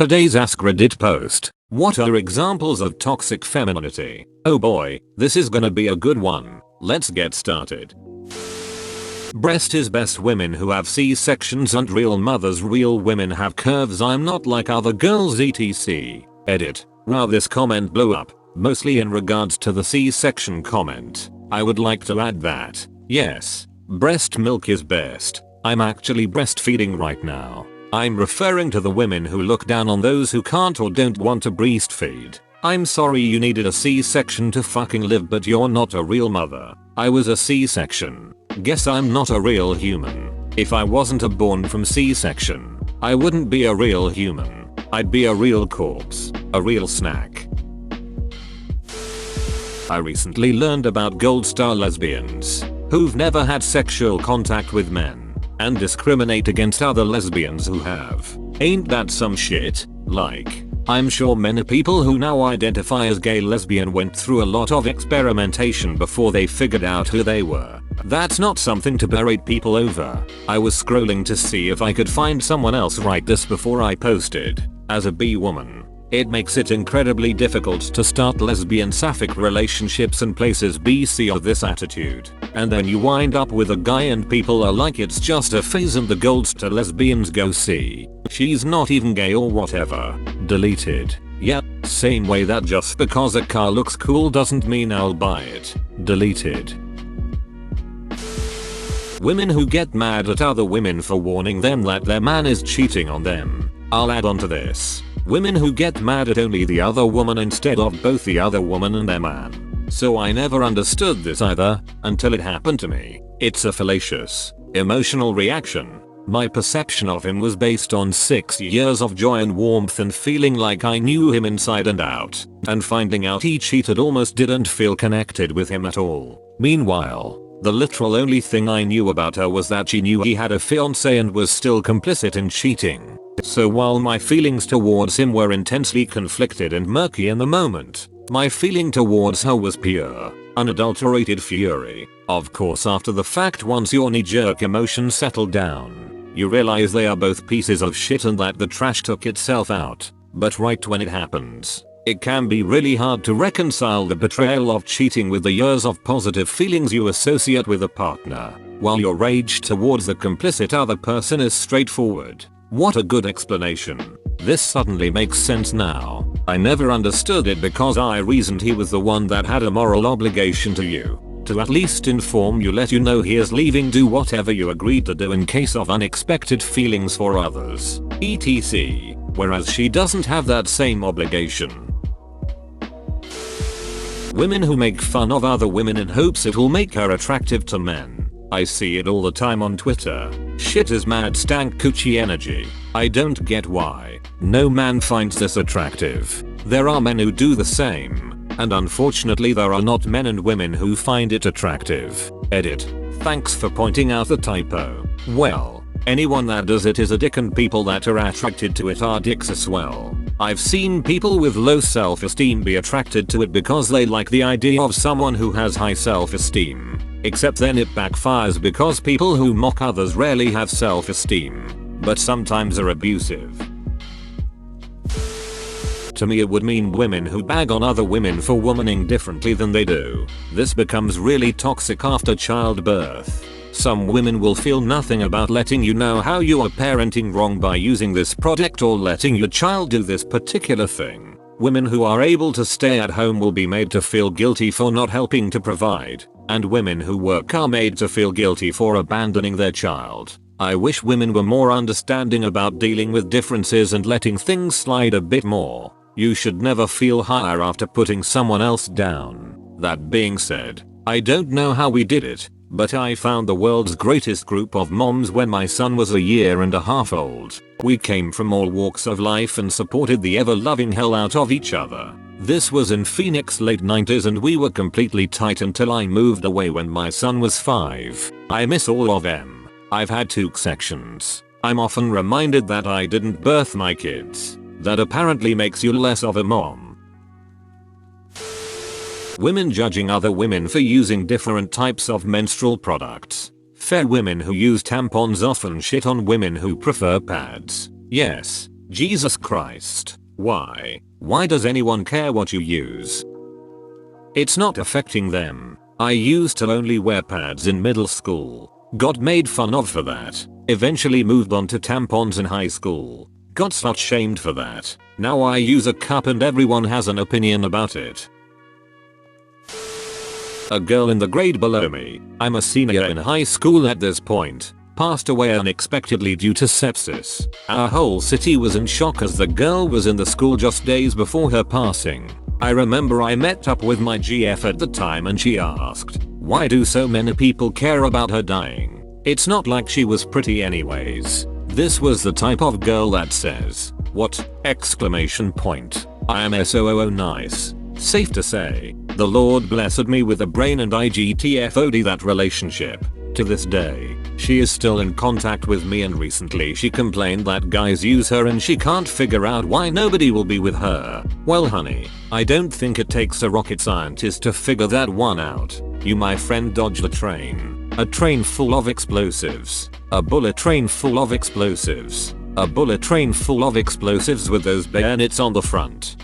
Today's AskReddit post. What are examples of toxic femininity? Oh boy, this is gonna be a good one. Let's get started. Breast is best. Women who have C-sections aren't real mothers. Real women have curves. I'm not like other girls etc. Edit. Wow, this comment blew up, mostly in regards to the C-section comment. I would like to add that, yes, breast milk is best. I'm actually breastfeeding right now. I'm referring to the women who look down on those who can't or don't want to breastfeed. I'm sorry you needed a C-section to fucking live, but you're not a real mother. I was a C-section. Guess I'm not a real human. If I wasn't born from C-section, I wouldn't be a real human. I'd be a real corpse, a real snack. I recently learned about gold star lesbians who've never had sexual contact with men and discriminate against other lesbians who have. Ain't that some shit? Like, I'm sure many people who now identify as gay lesbian went through a lot of experimentation before they figured out who they were. That's not something to berate people over. I was scrolling to see if I could find someone else write this before I posted. As a bi woman, it makes it incredibly difficult to start lesbian sapphic relationships and places BC of this attitude. And then you wind up with a guy and people are like it's just a phase and the gold star lesbians go see. She's not even gay or whatever. Deleted. Yep, same way that just because a car looks cool doesn't mean I'll buy it. Deleted. Women who get mad at other women for warning them that their man is cheating on them. I'll add on to this. Women who get mad at only the other woman instead of both the other woman and their man. So I never understood this either, until it happened to me. It's a fallacious, emotional reaction. My perception of him was based on 6 years of joy and warmth and feeling like I knew him inside and out, and finding out he cheated almost didn't feel connected with him at all. Meanwhile, the literal only thing I knew about her was that she knew he had a fiancé and was still complicit in cheating. So while my feelings towards him were intensely conflicted and murky in the moment, my feeling towards her was pure, unadulterated fury. Of course, after the fact, once your knee-jerk emotions settle down, you realize they are both pieces of shit and that the trash took itself out. But right when it happens, it can be really hard to reconcile the betrayal of cheating with the years of positive feelings you associate with a partner, while your rage towards the complicit other person is straightforward. What a good explanation. This suddenly makes sense now. I never understood it because I reasoned he was the one that had a moral obligation to you. To at least inform you, let you know he is leaving, do whatever you agreed to do in case of unexpected feelings for others, etc. Whereas she doesn't have that same obligation. Women who make fun of other women in hopes it will make her attractive to men. I see it all the time on Twitter. Shit is mad stank coochie energy. I don't get why no man finds this attractive. There are men who do the same, and unfortunately there are not men and women who find it attractive. Edit. Thanks for pointing out the typo. Well, anyone that does it is a dick and people that are attracted to it are dicks as well. I've seen people with low self-esteem be attracted to it because they like the idea of someone who has high self-esteem. Except then it backfires because people who mock others rarely have self-esteem, but sometimes are abusive. To me it would mean women who bag on other women for womaning differently than they do. This becomes really toxic after childbirth. Some women will feel nothing about letting you know how you are parenting wrong by using this product or letting your child do this particular thing. Women who are able to stay at home will be made to feel guilty for not helping to provide, and women who work are made to feel guilty for abandoning their child. I wish women were more understanding about dealing with differences and letting things slide a bit more. You should never feel higher after putting someone else down. That being said, I don't know how we did it, but I found the world's greatest group of moms when my son was 1.5 years old. We came from all walks of life and supported the ever-loving hell out of each other. This was in Phoenix late 90s and we were completely tight until I moved away when my son was 5. I miss all of them. I've had 2 sections. I'm often reminded that I didn't birth my kids. That apparently makes you less of a mom. Women judging other women for using different types of menstrual products. Fair women who use tampons often shit on women who prefer pads. Yes, Jesus Christ. Why? Why does anyone care what you use? It's not affecting them. I used to only wear pads in middle school. Got made fun of for that. Eventually moved on to tampons in high school. Got slut shamed for that. Now I use a cup and everyone has an opinion about it. A girl in the grade below me, I'm a senior in high school at this point, passed away unexpectedly due to sepsis. Our whole city was in shock as the girl was in the school just days before her passing. I remember I met up with my GF at the time and she asked, why do so many people care about her dying? It's not like she was pretty anyways. This was the type of girl that says, what? Exclamation point. I am SOOO nice. Safe to say, the Lord blessed me with a brain and IGTFOD that relationship. To this day, she is still in contact with me and recently she complained that guys use her and she can't figure out why nobody will be with her. Well honey, I don't think it takes a rocket scientist to figure that one out. You my friend dodged a train. A train full of explosives. A bullet train full of explosives. A bullet train full of explosives with those bayonets on the front.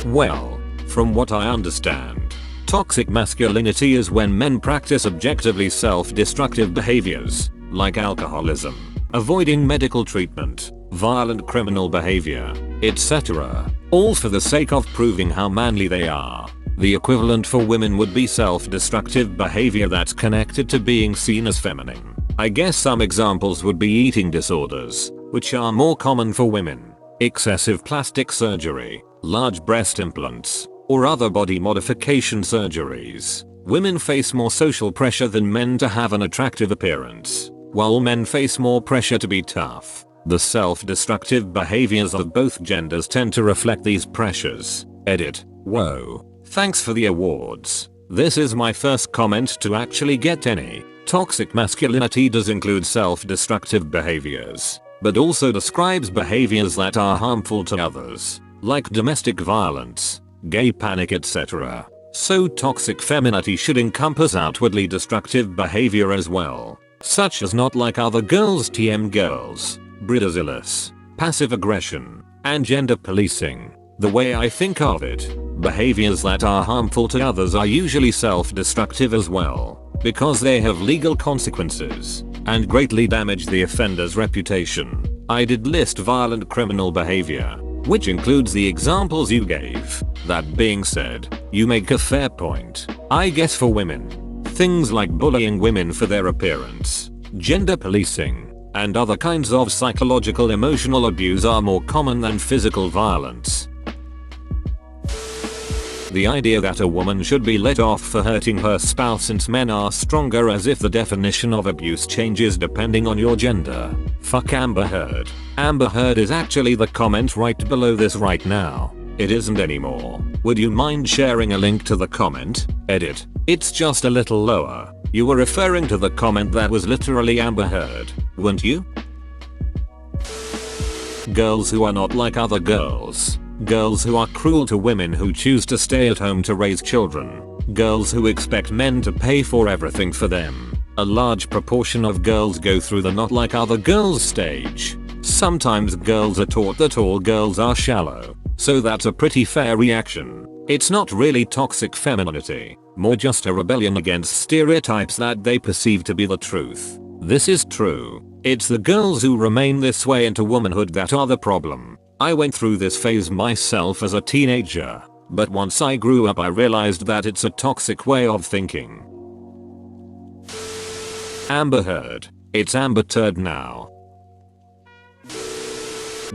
Well, from what I understand, toxic masculinity is when men practice objectively self-destructive behaviors, like alcoholism, avoiding medical treatment, violent criminal behavior, etc., all for the sake of proving how manly they are. The equivalent for women would be self-destructive behavior that's connected to being seen as feminine. I guess some examples would be eating disorders, which are more common for women, excessive plastic surgery, large breast implants, or other body modification surgeries. Women face more social pressure than men to have an attractive appearance, while men face more pressure to be tough. The self-destructive behaviors of both genders tend to reflect these pressures. Edit. Whoa. Thanks for the awards. This is my first comment to actually get any. Toxic masculinity does include self-destructive behaviors, but also describes behaviors that are harmful to others, like domestic violence, gay panic, etc. So toxic femininity should encompass outwardly destructive behavior as well, such as not like other girls, TM girls, bridezillous, passive aggression, and gender policing. The way I think of it, behaviors that are harmful to others are usually self-destructive as well, because they have legal consequences and greatly damage the offender's reputation. I did list violent criminal behavior, which includes the examples you gave. That being said, you make a fair point. I guess for women, things like bullying women for their appearance, gender policing, and other kinds of psychological emotional abuse are more common than physical violence. The idea that a woman should be let off for hurting her spouse since men are stronger, as if the definition of abuse changes depending on your gender. Fuck Amber Heard. Amber Heard is actually the comment right below this right now. It isn't anymore. Would you mind sharing a link to the comment? Edit. It's just a little lower. You were referring to the comment that was literally Amber Heard, weren't you? Girls who are not like other girls. Girls who are cruel to women who choose to stay at home to raise children. Girls who expect men to pay for everything for them. A large proportion of girls go through the not like other girls stage. Sometimes girls are taught that all girls are shallow, so that's a pretty fair reaction. It's not really toxic femininity, more just a rebellion against stereotypes that they perceive to be the truth. This is true. It's the girls who remain this way into womanhood that are the problem. I went through this phase myself as a teenager, but once I grew up I realized that it's a toxic way of thinking. Amber Heard. It's Amber Turd now.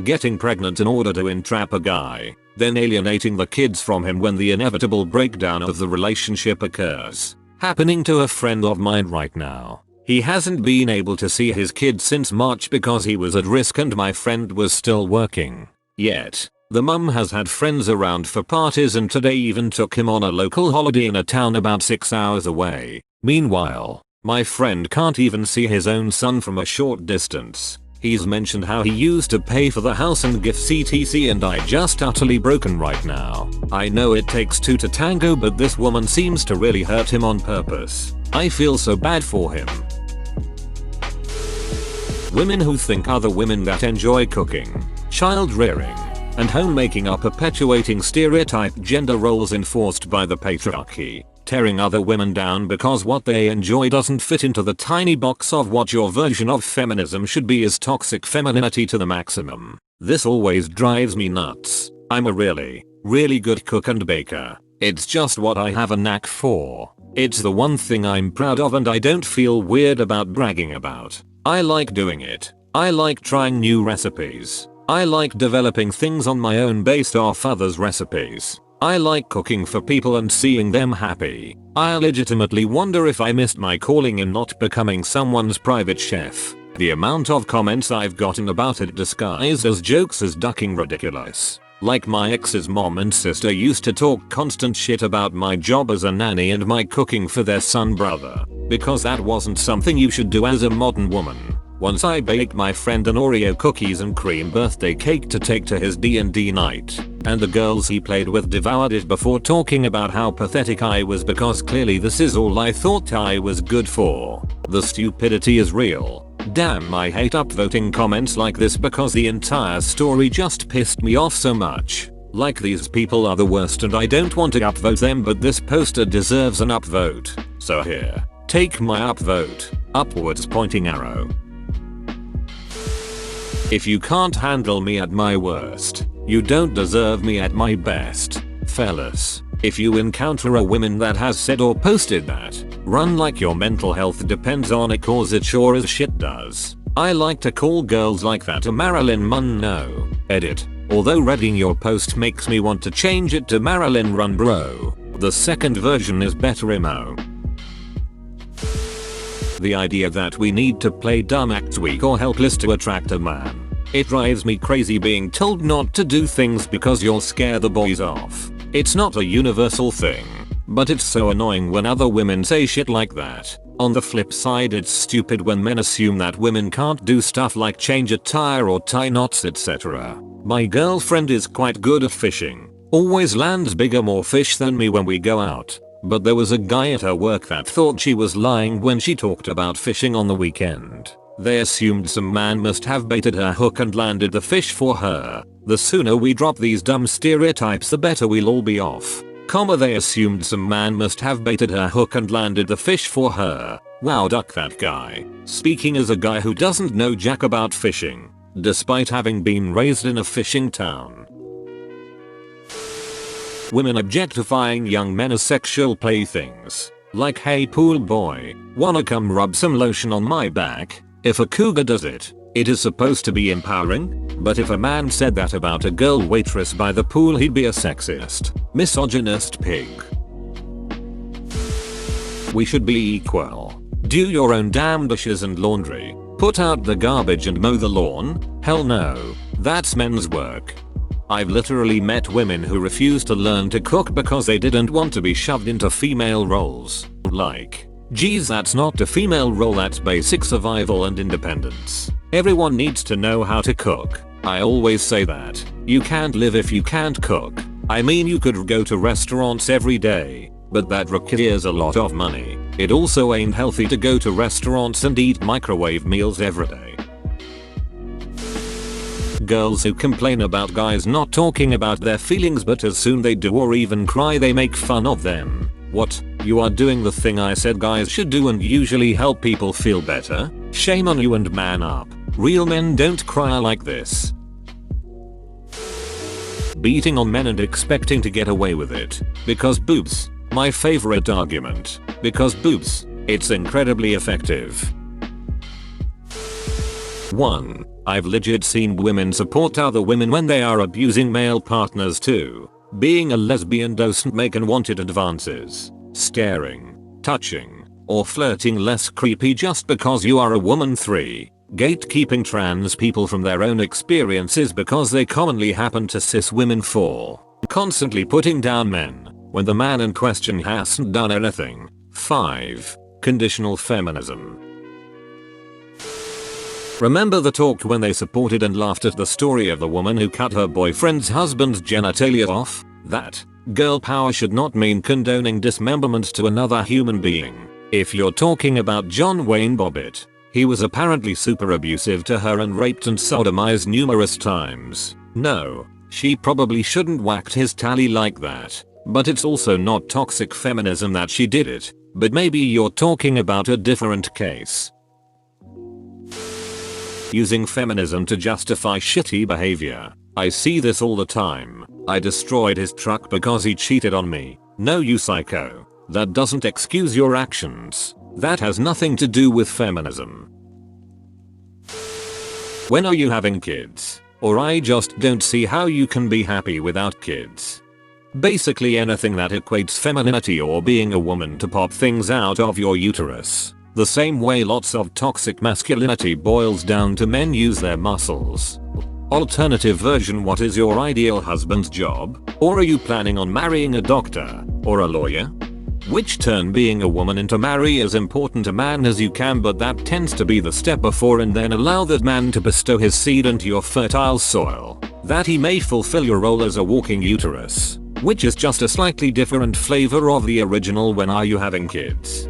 Getting pregnant in order to entrap a guy, then alienating the kids from him when the inevitable breakdown of the relationship occurs. Happening to a friend of mine right now. He hasn't been able to see his kids since March because he was at risk and my friend was still working. Yet, the mum has had friends around for parties and today even took him on a local holiday in a town about 6 hours away. Meanwhile, my friend can't even see his own son from a short distance. He's mentioned how he used to pay for the house and gifts etc, and I just utterly broken right now. I know it takes two to tango, but this woman seems to really hurt him on purpose. I feel so bad for him. Women who think other women that enjoy cooking, child rearing, and homemaking are perpetuating stereotype gender roles enforced by the patriarchy, tearing other women down because what they enjoy doesn't fit into the tiny box of what your version of feminism should be is toxic femininity to the maximum. This always drives me nuts. I'm a really good cook and baker. It's just what I have a knack for. It's the one thing I'm proud of and I don't feel weird about bragging about. I like doing it. I like trying new recipes. I like developing things on my own based off others' recipes. I like cooking for people and seeing them happy. I legitimately wonder if I missed my calling in not becoming someone's private chef. The amount of comments I've gotten about it disguised as jokes is ducking ridiculous. Like my ex's mom and sister used to talk constant shit about my job as a nanny and my cooking for their son brother. Because that wasn't something you should do as a modern woman. Once I baked my friend an Oreo cookies and cream birthday cake to take to his D&D night, and the girls he played with devoured it before talking about how pathetic I was because clearly this is all I thought I was good for. The stupidity is real. Damn, I hate upvoting comments like this because the entire story just pissed me off so much. Like these people are the worst and I don't want to upvote them, but this poster deserves an upvote. So here, take my upvote. Upwards pointing arrow. If you can't handle me at my worst, you don't deserve me at my best. Fellas, if you encounter a woman that has said or posted that, run like your mental health depends on it cause it sure as shit does. I like to call girls like that a Marilyn Monroe. Edit. Although reading your post makes me want to change it to Marilyn Monroe. The second version is better emo. The idea that we need to play dumb, act weak or helpless to attract a man. It drives me crazy being told not to do things because you'll scare the boys off. It's not a universal thing, but it's so annoying when other women say shit like that. On the flip side, it's stupid when men assume that women can't do stuff like change a tire or tie knots, etc. My girlfriend is quite good at fishing. Always lands bigger more fish than me when we go out. But there was a guy at her work that thought she was lying when she talked about fishing on the weekend. They assumed some man must have baited her hook and landed the fish for her. The sooner we drop these dumb stereotypes the better we'll all be off. They assumed some man must have baited her hook and landed the fish for her. Wow, duck that guy. Speaking as a guy who doesn't know jack about fishing, despite having been raised in a fishing town. Women objectifying young men as sexual playthings. Like, hey pool boy, wanna come rub some lotion on my back? If a cougar does it, it is supposed to be empowering, but if a man said that about a girl waitress by the pool, he'd be a sexist, misogynist pig. We should be equal. Do your own damn dishes and laundry. Put out the garbage and mow the lawn? Hell no. That's men's work. I've literally met women who refuse to learn to cook because they didn't want to be shoved into female roles. Like, geez, that's not a female role, that's basic survival and independence. Everyone needs to know how to cook. I always say that. You can't live if you can't cook. I mean, you could go to restaurants every day, but that requires a lot of money. It also ain't healthy to go to restaurants and eat microwave meals every day. Girls who complain about guys not talking about their feelings, but as soon they do or even cry they make fun of them. What? You are doing the thing I said guys should do and usually help people feel better? Shame on you and man up. Real men don't cry like this. Beating on men and expecting to get away with it. Because boobs. My favorite argument. Because boobs. It's incredibly effective. 1. I've legit seen women support other women when they are abusing male partners too. Being a lesbian doesn't make unwanted advances. Staring, touching, or flirting less creepy just because you are a woman. 3. Gatekeeping trans people from their own experiences because they commonly happen to cis women. 4. Constantly putting down men when the man in question hasn't done anything. 5. Conditional feminism. Remember the talk when they supported and laughed at the story of the woman who cut her boyfriend's husband's genitalia off? That girl power should not mean condoning dismemberment to another human being. If you're talking about John Wayne Bobbitt, He was apparently super abusive to her and raped and sodomized numerous times. No, she probably shouldn't whacked his tally like that. But it's also not toxic feminism that she did it. But maybe you're talking about a different case. Using feminism to justify shitty behavior. I see this all the time. I destroyed his truck because he cheated on me. No, you psycho. That doesn't excuse your actions. That has nothing to do with feminism. When are you having kids? Or I just don't see how you can be happy without kids. Basically anything that equates femininity or being a woman to pop things out of your uterus. The same way lots of toxic masculinity boils down to men use their muscles. Alternative version: what is your ideal husband's job? Or are you planning on marrying a doctor or a lawyer? Which turn being a woman into marry as important a man as you can, but that tends to be the step before, and then allow that man to bestow his seed into your fertile soil, that he may fulfill your role as a walking uterus, which is just a slightly different flavor of the original When Are You Having Kids?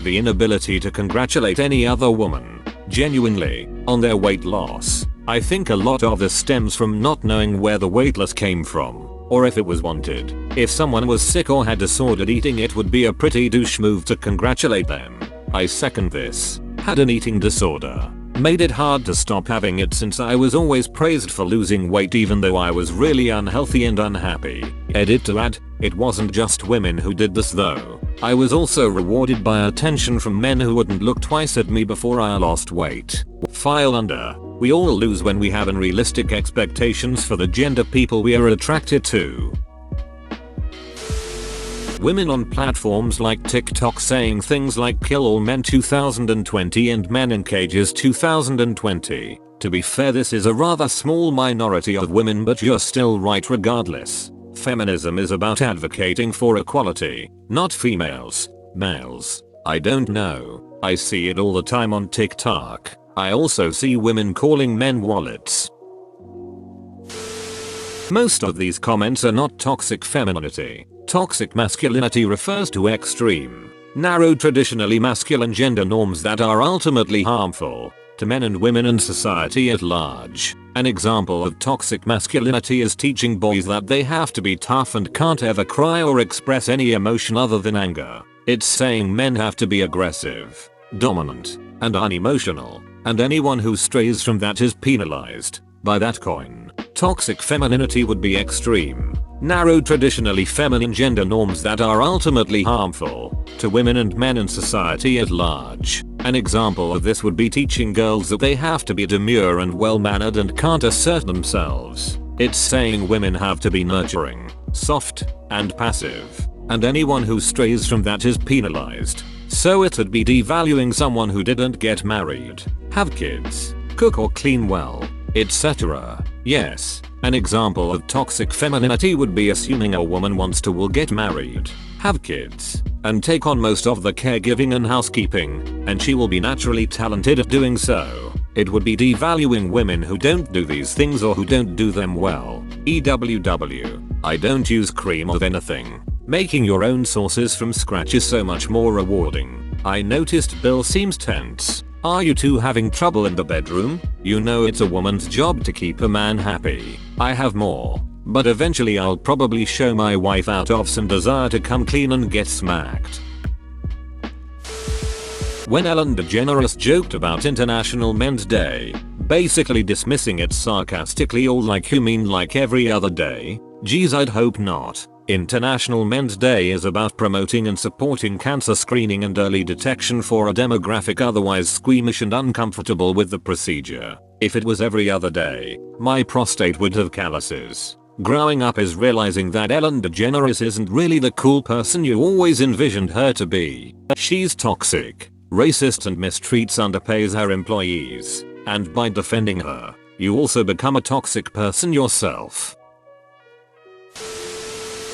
The inability to congratulate any other woman, genuinely, on their weight loss. I think a lot of this stems from not knowing where the weight loss came from, or if it was wanted. If someone was sick or had disordered eating, it would be a pretty douche move to congratulate them. I second this. Had an eating disorder. Made it hard to stop having it since I was always praised for losing weight even though I was really unhealthy and unhappy. Edit to add, it wasn't just women who did this though. I was also rewarded by attention from men who wouldn't look twice at me before I lost weight. File under. We all lose when we have unrealistic expectations for the gender people we are attracted to. Women on platforms like TikTok saying things like "kill all men 2020" and "men in cages 2020. To be fair, this is a rather small minority of women, but you're still right regardless. Feminism is about advocating for equality, not females. Males. I don't know. I see it all the time on TikTok. I also see women calling men wallets. Most of these comments are not toxic femininity. Toxic masculinity refers to extreme, narrow, traditionally masculine gender norms that are ultimately harmful to men and women and society at large. An example of toxic masculinity is teaching boys that they have to be tough and can't ever cry or express any emotion other than anger. It's saying men have to be aggressive, dominant, and unemotional, and anyone who strays from that is penalized. By that coin, toxic femininity would be extreme, narrow, traditionally feminine gender norms that are ultimately harmful to women and men and society at large. An example of this would be teaching girls that they have to be demure and well-mannered and can't assert themselves. It's saying women have to be nurturing, soft, and passive, and anyone who strays from that is penalized. So it would be devaluing someone who didn't get married, have kids, cook or clean well, etc. Yes, an example of toxic femininity would be assuming a woman wants to will get married, have kids, and take on most of the caregiving and housekeeping, and she will be naturally talented at doing so. It would be devaluing women who don't do these things or who don't do them well. EWW. I don't use cream of anything. Making your own sauces from scratch is so much more rewarding. I noticed Bill seems tense. Are you two having trouble in the bedroom? You know it's a woman's job to keep a man happy. I have more. But eventually I'll probably show my wife out of some desire to come clean and get smacked. When Ellen DeGeneres joked about International Men's Day, basically dismissing it sarcastically, all like you mean like every other day? Geez, I'd hope not. International Men's Day is about promoting and supporting cancer screening and early detection for a demographic otherwise squeamish and uncomfortable with the procedure. If it was every other day, my prostate would have calluses. Growing up is realizing that Ellen DeGeneres isn't really the cool person you always envisioned her to be. She's toxic, racist, and mistreats, underpays her employees. And by defending her, you also become a toxic person yourself.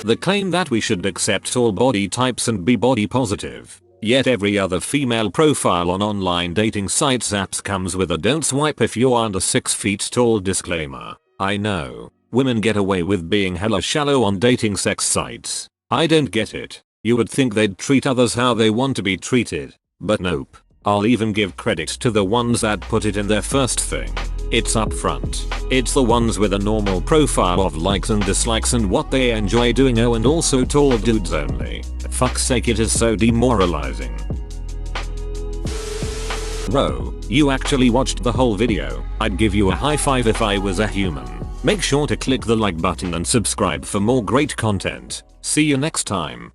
The claim that we should accept all body types and be body positive, yet every other female profile on online dating sites apps comes with a "don't swipe if you're under 6 feet tall" disclaimer. I know, women get away with being hella shallow on dating sex sites. I don't get it. You would think they'd treat others how they want to be treated. But nope. I'll even give credit to the ones that put it in their first thing. It's up front. It's the ones with a normal profile of likes and dislikes and what they enjoy doing. Oh, and also tall dudes only. Fuck's sake, it is so demoralizing. Bro, you actually watched the whole video. I'd give you a high five if I was a human. Make sure to click the like button and subscribe for more great content. See you next time.